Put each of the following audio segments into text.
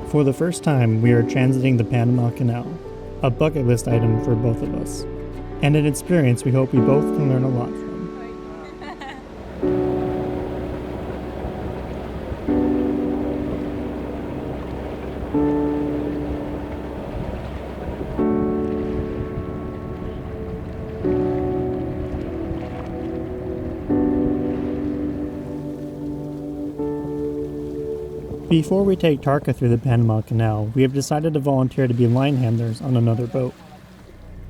For the first time, we are transiting the Panama Canal, a bucket list item for both of us, and an experience we hope we both can learn a lot from. Before we take Tarka through the Panama Canal, we have decided to volunteer to be line handlers on another boat.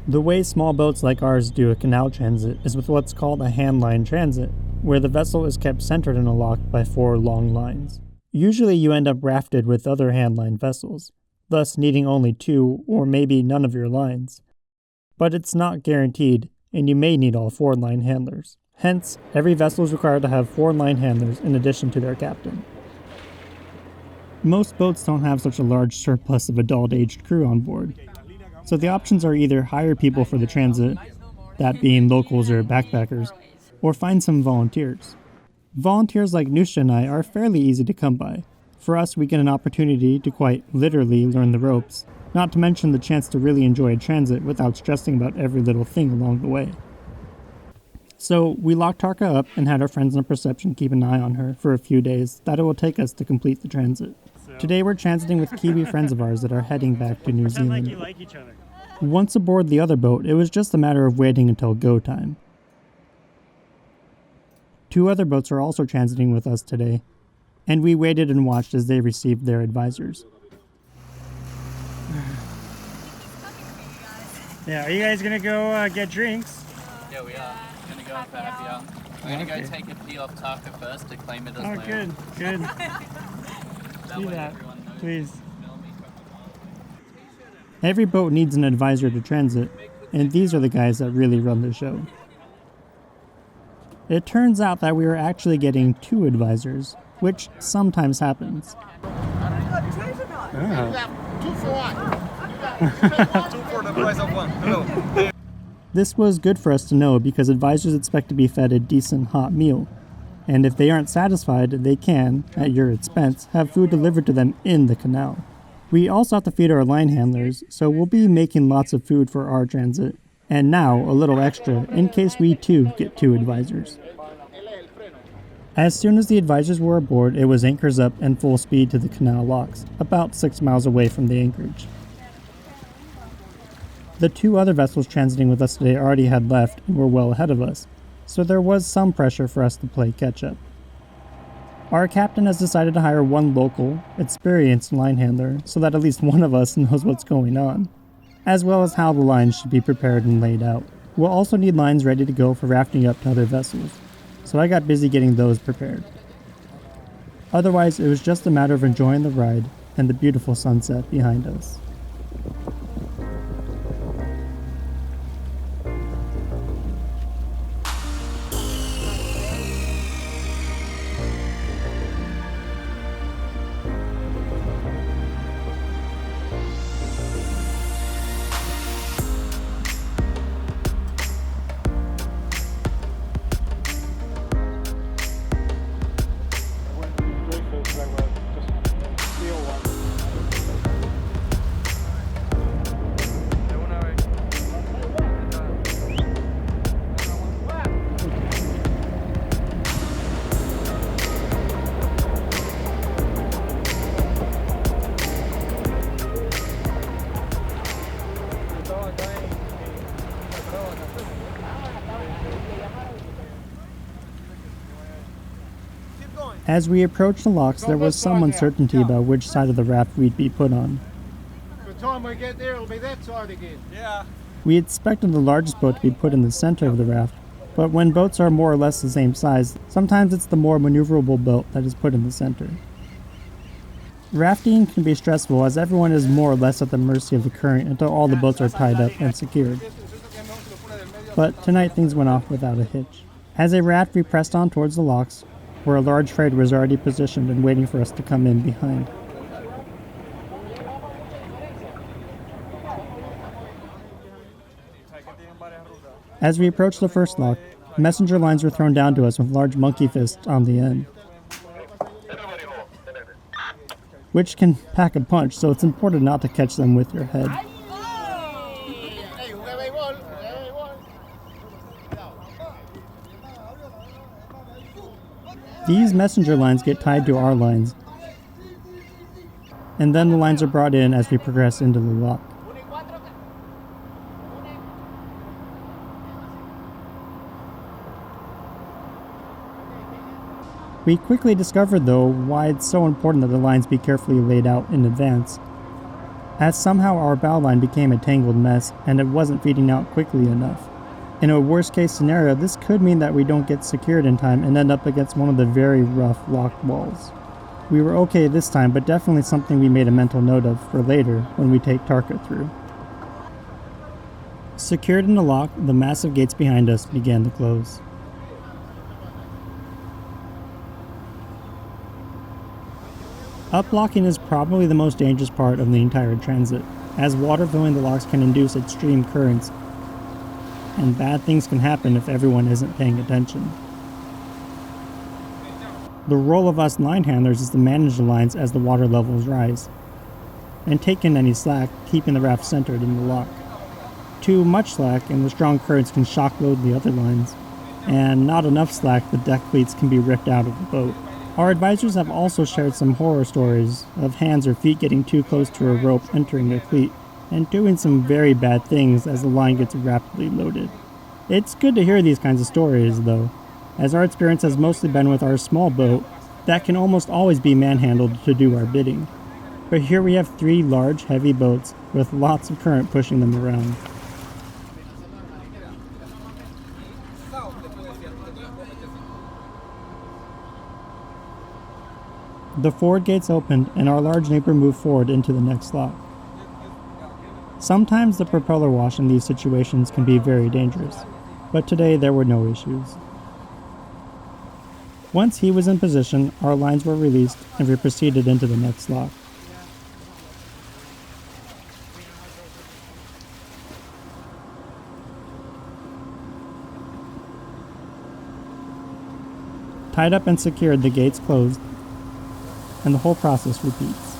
The way small boats like ours do a canal transit is with what's called a hand line transit, where the vessel is kept centered in a lock by 4 long lines. Usually you end up rafted with other hand line vessels, thus needing only 2 or maybe none of your lines. But it's not guaranteed, and you may need all 4 line handlers. Hence, every vessel is required to have 4 line handlers in addition to their captain. Most boats don't have such a large surplus of adult-aged crew on board, so the options are either hire people for the transit, that being locals or backpackers, or find some volunteers. Volunteers like Nusha and I are fairly easy to come by. For us, we get an opportunity to quite literally learn the ropes, not to mention the chance to really enjoy a transit without stressing about every little thing along the way. So we locked Tarka up and had our friends in Perception keep an eye on her for a few days that it will take us to complete the transit. Today we're transiting with Kiwi friends of ours that are heading back to New Zealand. Like each other. Once aboard the other boat, it was just a matter of waiting until go time. 2 other boats are also transiting with us today, and we waited and watched as they received their advisors. Yeah, are you guys gonna go get drinks? Yeah, we are. We're gonna go for happy hour. We're gonna go take a pee off Tarka first to claim it as my own. Good, good. That Do way that, everyone knows. please. Smell me. Every boat needs an advisor to transit, and these are the guys that really run the show. It turns out that we are actually getting 2 advisors, which sometimes happens. 2 for 1. 2 for the price of 1. Hello. This was good for us to know because advisors expect to be fed a decent hot meal, and if they aren't satisfied, they can, at your expense, have food delivered to them in the canal. We also have to feed our line handlers, so we'll be making lots of food for our transit, and now a little extra in case we too get 2 advisors. As soon as the advisors were aboard, it was anchors up and full speed to the canal locks, about 6 miles away from the anchorage. The 2 other vessels transiting with us today already had left and were well ahead of us, so there was some pressure for us to play catch-up. Our captain has decided to hire 1 local, experienced line handler so that at least one of us knows what's going on, as well as how the lines should be prepared and laid out. We'll also need lines ready to go for rafting up to other vessels, so I got busy getting those prepared. Otherwise, it was just a matter of enjoying the ride and the beautiful sunset behind us. As we approached the locks, there was some uncertainty about which side of the raft we'd be put on. By the time we get there, it'll be that side again. Yeah. We expected the largest boat to be put in the center of the raft, but when boats are more or less the same size, sometimes it's the more maneuverable boat that is put in the center. Rafting can be stressful as everyone is more or less at the mercy of the current until all the boats are tied up and secured. But tonight things went off without a hitch. As a raft, we pressed on towards the locks, where a large freighter was already positioned and waiting for us to come in behind. As we approached the first lock, messenger lines were thrown down to us with large monkey fists on the end. which can pack a punch, so it's important not to catch them with your head. These messenger lines get tied to our lines, and then the lines are brought in as we progress into the lock. We quickly discovered, though, why it's so important that the lines be carefully laid out in advance, as somehow our bow line became a tangled mess and it wasn't feeding out quickly enough. In a worst case scenario, this could mean that we don't get secured in time and end up against one of the very rough locked walls. We were okay this time, but definitely something we made a mental note of for later when we take Tarka through. Secured in the lock, the massive gates behind us began to close. Uplocking is probably the most dangerous part of the entire transit, as water filling the locks can induce extreme currents, and bad things can happen if everyone isn't paying attention. The role of us line handlers is to manage the lines as the water levels rise, and take in any slack, keeping the raft centered in the lock. Too much slack and the strong currents can shock load the other lines, and not enough slack, the deck cleats can be ripped out of the boat. Our advisors have also shared some horror stories of hands or feet getting too close to a rope entering their cleat, and doing some very bad things as the line gets rapidly loaded. It's good to hear these kinds of stories, though, as our experience has mostly been with our small boat that can almost always be manhandled to do our bidding. But here we have 3 large, heavy boats with lots of current pushing them around. The forward gates opened and our large neighbor moved forward into the next lock. Sometimes the propeller wash in these situations can be very dangerous, but today there were no issues. Once he was in position, our lines were released and we proceeded into the next lock. Tied up and secured, the gates closed, and the whole process repeats.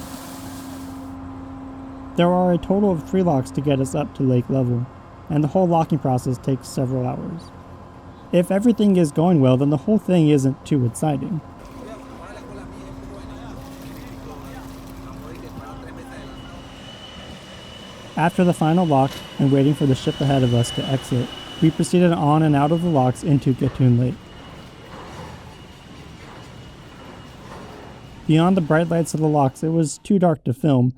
There are a total of 3 locks to get us up to lake level, and the whole locking process takes several hours. If everything is going well, then the whole thing isn't too exciting. After the final lock, and waiting for the ship ahead of us to exit, we proceeded on and out of the locks into Gatun Lake. Beyond the bright lights of the locks, it was too dark to film,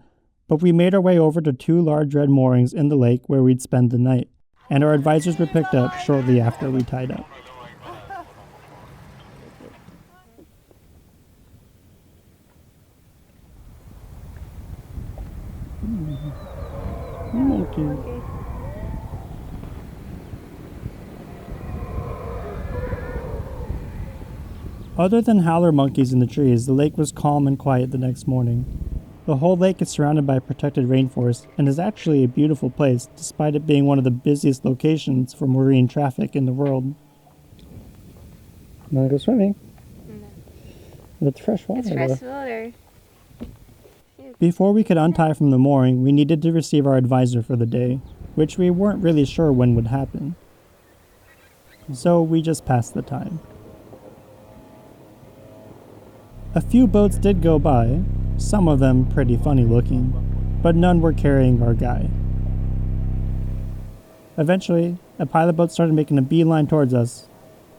but we made our way over to 2 large red moorings in the lake where we'd spend the night, and our advisors were picked up shortly after we tied up. Monkey. Other than howler monkeys in the trees, the lake was calm and quiet the next morning. The whole lake is surrounded by protected rainforest and is actually a beautiful place, despite it being one of the busiest locations for marine traffic in the world. Want to go swimming? No. It's fresh water. It's fresh water. Before we could untie from the mooring, we needed to receive our advisor for the day, which we weren't really sure when would happen. So we just passed the time. A few boats did go by, some of them pretty funny looking, but none were carrying our guy. Eventually, a pilot boat started making a beeline towards us,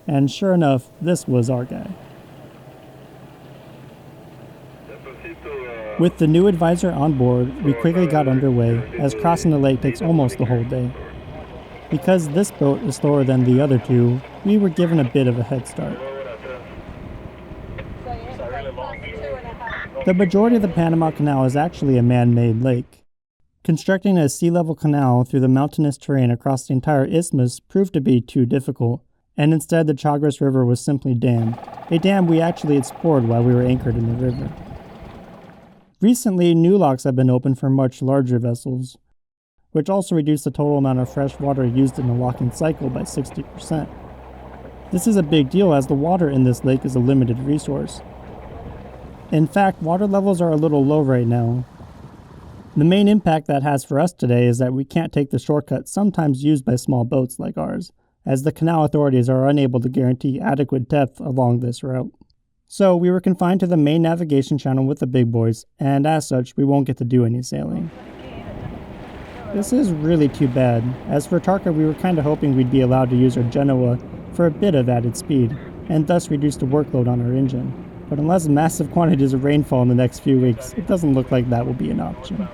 and sure enough, this was our guy. With the new advisor on board, we quickly got underway, as crossing the lake takes almost the whole day. Because this boat is slower than the other 2, we were given a bit of a head start. The majority of the Panama Canal is actually a man-made lake. Constructing a sea-level canal through the mountainous terrain across the entire isthmus proved to be too difficult, and instead the Chagres River was simply dammed, a dam we actually explored while we were anchored in the river. Recently, new locks have been opened for much larger vessels, which also reduced the total amount of fresh water used in the locking cycle by 60%. This is a big deal as the water in this lake is a limited resource. In fact, water levels are a little low right now. The main impact that has for us today is that we can't take the shortcut sometimes used by small boats like ours, as the canal authorities are unable to guarantee adequate depth along this route. So we were confined to the main navigation channel with the big boys, and as such, we won't get to do any sailing. This is really too bad. As for Tarka, we were kinda hoping we'd be allowed to use our Genoa for a bit of added speed, and thus reduce the workload on our engine. But unless massive quantities of rainfall in the next few weeks, it doesn't look like that will be an option.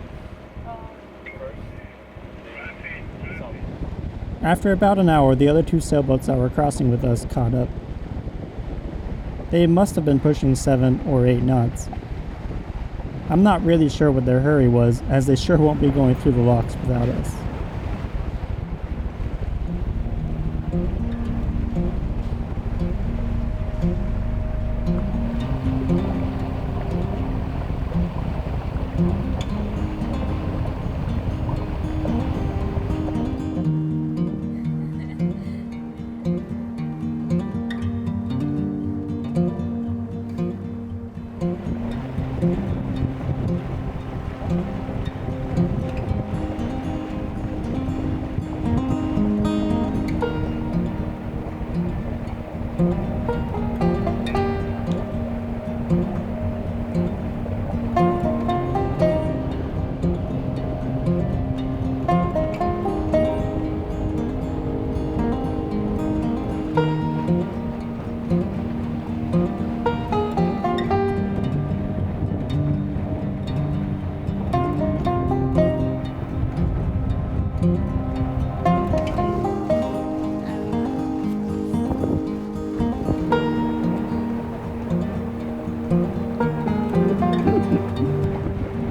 After about an hour, the other two sailboats that were crossing with us caught up. They must have been pushing 7 or 8 knots. I'm not really sure what their hurry was, as they sure won't be going through the locks without us.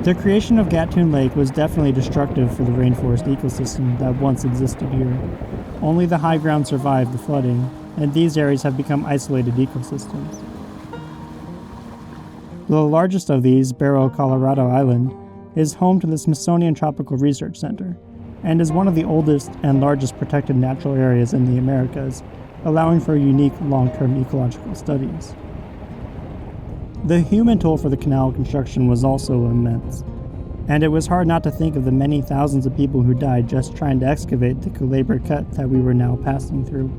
The creation of Gatun Lake was definitely destructive for the rainforest ecosystem that once existed here. Only the high ground survived the flooding, and these areas have become isolated ecosystems. The largest of these, Barrow, Colorado Island, is home to the Smithsonian Tropical Research Center, and is one of the oldest and largest protected natural areas in the Americas, allowing for unique long-term ecological studies. The human toll for the canal construction was also immense, and it was hard not to think of the many thousands of people who died just trying to excavate the Culebra Cut that we were now passing through.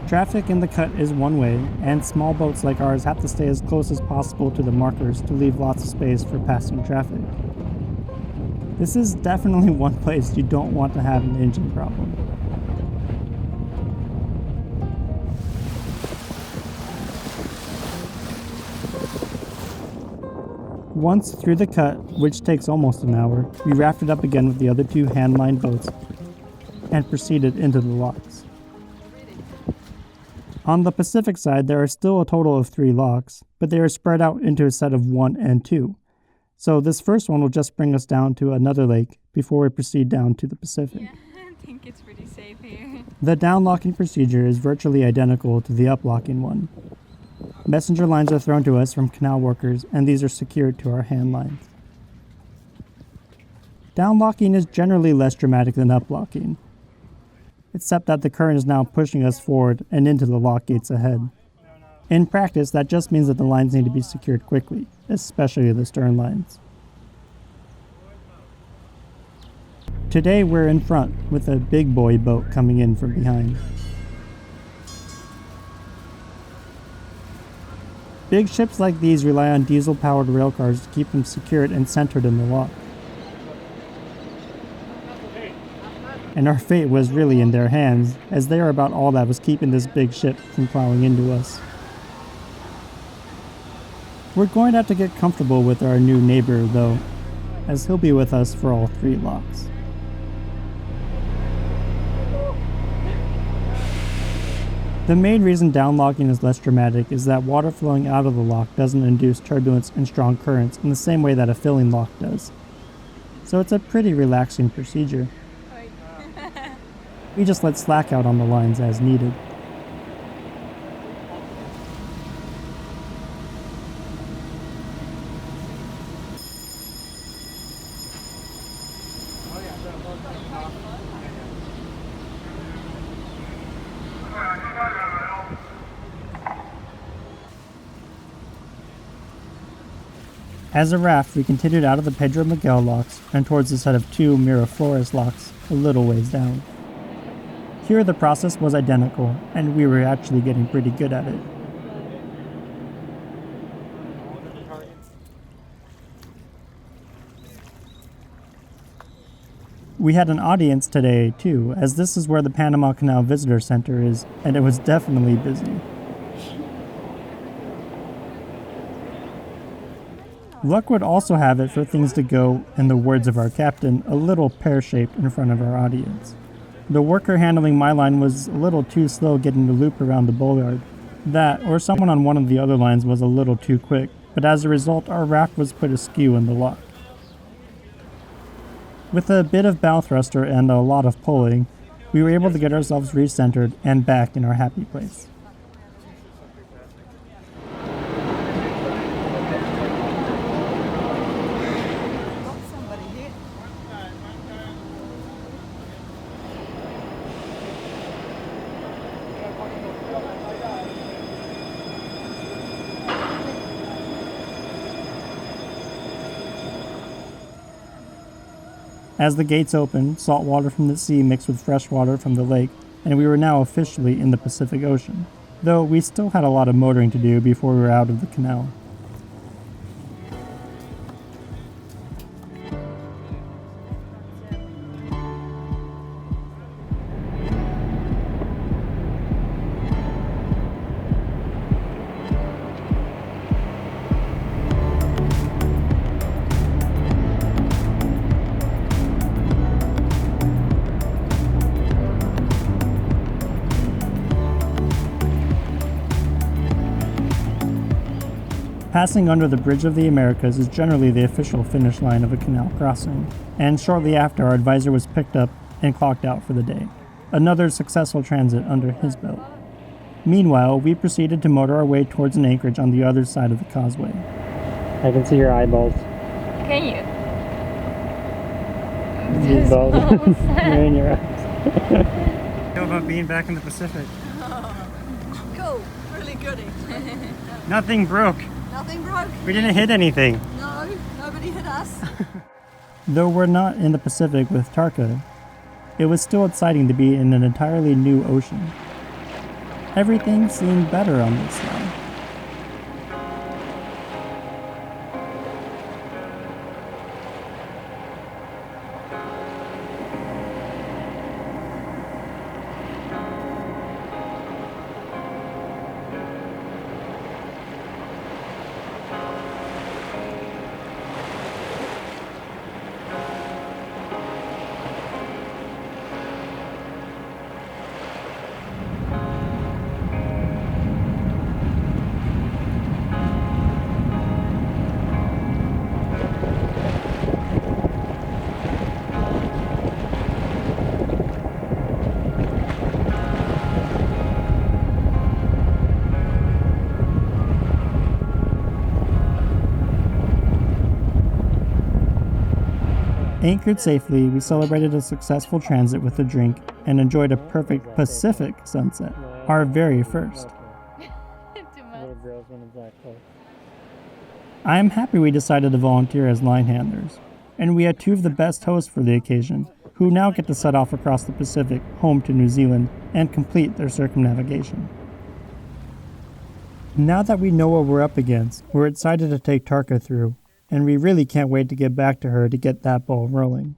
Traffic in the cut is one way, and small boats like ours have to stay as close as possible to the markers to leave lots of space for passing traffic. This is definitely one place you don't want to have an engine problem. Once through the cut, which takes almost an hour, we rafted up again with the other two hand-lined boats and proceeded into the locks. On the Pacific side, there are still a total of 3 locks, but they are spread out into a set of 1 and 2. So this first one will just bring us down to another lake before we proceed down to the Pacific. Yeah, I think it's pretty safe here. The downlocking procedure is virtually identical to the uplocking one. Messenger lines are thrown to us from canal workers, and these are secured to our hand lines. Downlocking is generally less dramatic than uplocking, except that the current is now pushing us forward and into the lock gates ahead. In practice, that just means that the lines need to be secured quickly, especially the stern lines. Today we're in front, with a big boy boat coming in from behind. Big ships like these rely on diesel-powered railcars to keep them secured and centered in the lock. And our fate was really in their hands, as they are about all that was keeping this big ship from plowing into us. We're going to have to get comfortable with our new neighbor, though, as he'll be with us for all 3 locks. The main reason downlocking is less dramatic is that water flowing out of the lock doesn't induce turbulence and strong currents in the same way that a filling lock does. So it's a pretty relaxing procedure. We just let slack out on the lines as needed. As a raft, we continued out of the Pedro Miguel locks and towards the set of 2 Miraflores locks a little ways down. Here the process was identical, and we were actually getting pretty good at it. We had an audience today, too, as this is where the Panama Canal Visitor Center is, and it was definitely busy. Luck would also have it for things to go, in the words of our captain, a little pear-shaped in front of our audience. The worker handling my line was a little too slow getting the loop around the bollard. That, or someone on one of the other lines was a little too quick, but as a result, our raft was put askew in the lock. With a bit of bow thruster and a lot of pulling, we were able to get ourselves recentered and back in our happy place. As the gates opened, salt water from the sea mixed with fresh water from the lake, and we were now officially in the Pacific Ocean, though we still had a lot of motoring to do before we were out of the canal. Passing under the Bridge of the Americas is generally the official finish line of a canal crossing, and shortly after our advisor was picked up and clocked out for the day. Another successful transit under his belt. Meanwhile, we proceeded to motor our way towards an anchorage on the other side of the causeway. I can see your eyeballs. Can you? These balls. They're in your eyes. How about being back in the Pacific? Cool, really goody. Nothing broke. Nothing broke. We didn't hit anything. No, nobody hit us. Though we're not in the Pacific with Tarka, it was still exciting to be in an entirely new ocean. Everything seemed better on this side. Anchored safely, we celebrated a successful transit with a drink and enjoyed a perfect Pacific sunset, our very first. I am happy we decided to volunteer as line handlers, and we had 2 of the best hosts for the occasion, who now get to set off across the Pacific, home to New Zealand, and complete their circumnavigation. Now that we know what we're up against, we're excited to take Tarka through, and we really can't wait to get back to her to get that ball rolling.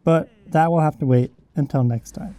But that will have to wait until next time.